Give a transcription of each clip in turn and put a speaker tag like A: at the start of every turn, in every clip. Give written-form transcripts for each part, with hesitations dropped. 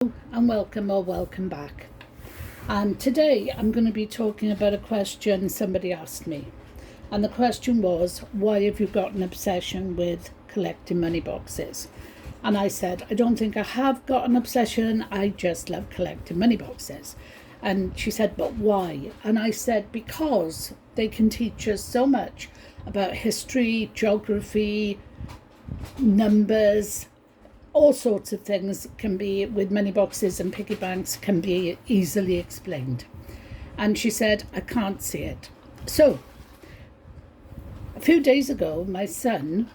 A: And welcome or welcome back. And today I'm going to be talking about a question somebody asked me. And the question was, why have you got an obsession with collecting money boxes? And I said, I don't think I have got an obsession. I just love collecting money boxes. And she said, but why? And I said, because they can teach us so much about history, geography, numbers, all sorts of things can be, with money boxes and piggy banks, can be easily explained. And she said, I can't see it. So a few days ago, my son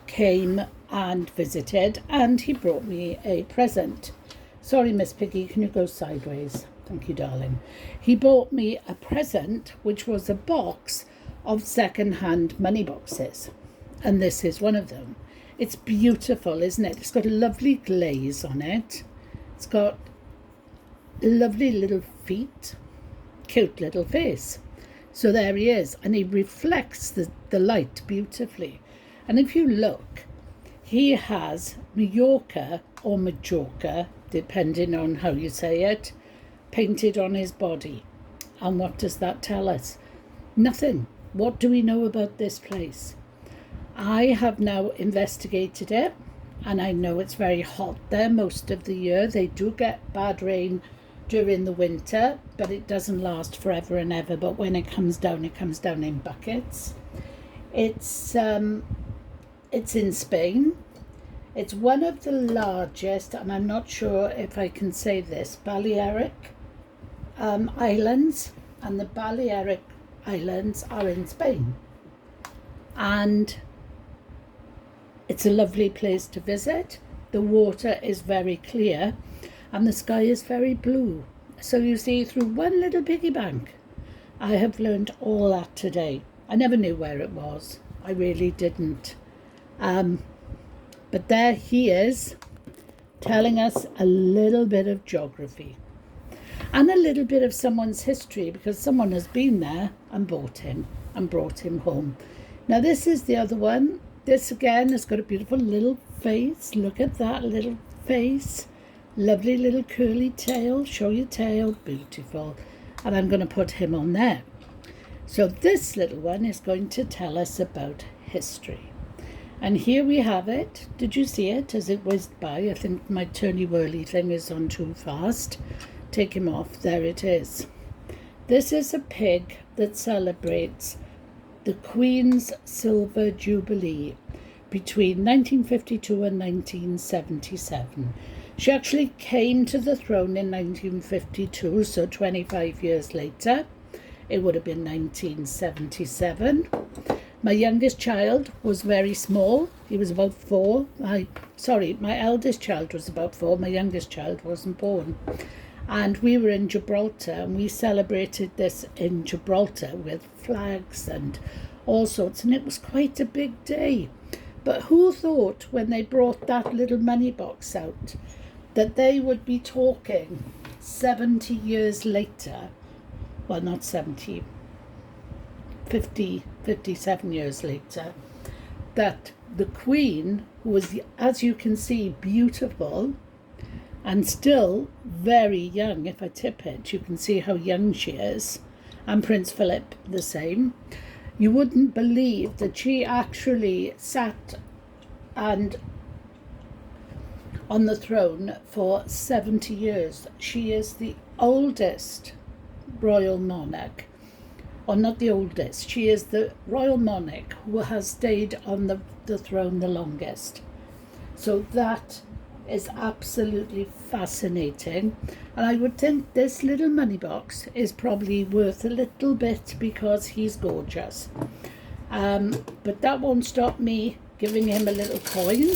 A: came and visited, and he brought me a present. Sorry, Miss Piggy, can you go sideways? Thank you, darling. He bought me a present, which was a box of second-hand money boxes. And this is one of them. It's beautiful, isn't it? It's got a lovely glaze on it. It's got lovely little feet, cute little face. So there he is, and he reflects the light beautifully. And if you look, he has Mallorca or Majorca, depending on how you say it, painted on his body. And what does that tell us? Nothing. What do we know about this place? I have now investigated it, and I know it's very hot there most of the year. They do get bad rain during the winter, but it doesn't last forever and ever. But when it comes down in buckets. It's in Spain. It's one of the largest, and I'm not sure if I can say this, Balearic Islands, and the Balearic Islands are in Spain. And it's a lovely place to visit. The water is very clear and the sky is very blue. So you see, through one little piggy bank, I have learned all that today. I never knew where it was. I really didn't. But there he is, telling us a little bit of geography and a little bit of someone's history, because someone has been there and bought him and brought him home. Now this is the other one. This again has got a beautiful little face. Look at that little face. Lovely little curly tail. Show your tail. Beautiful. And I'm going to put him on there. So this little one is going to tell us about history. And here we have it. Did you see it as it whizzed by? I think my turny-whirly thing is on too fast. Take him off. There it is. This is a pig that celebrates the Queen's Silver Jubilee between 1952 and 1977. She actually came to the throne in 1952, so 25 years later. It would have been 1977. My youngest child was very small. He was about 4. My eldest child was about 4. My youngest child wasn't born. And we were in Gibraltar, and we celebrated this in Gibraltar with flags and all sorts, and it was quite a big day. But who thought, when they brought that little money box out, that they would be talking 70 years later, well, not 70, 50, 57 years later, that the Queen, who was, as you can see, beautiful, and still very young. If I tip it, you can see how young she is. And Prince Philip the same. You wouldn't believe that she actually sat and on the throne for 70 years. She is the oldest royal monarch, or not the oldest, she is the royal monarch who has stayed on the throne the longest. So that is absolutely fascinating, and I would think this little money box is probably worth a little bit because he's gorgeous. But that won't stop me giving him a little coin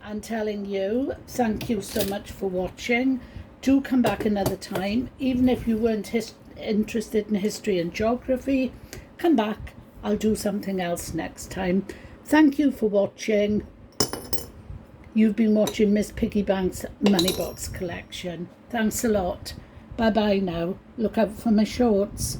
A: and telling you thank you so much for watching. Do come back another time, even if you weren't interested in history and geography. Come back, I'll do something else next time. Thank you for watching. You've been watching Miss Piggy Bank's Money Box collection. Thanks a lot. Bye bye now. Look out for my shorts.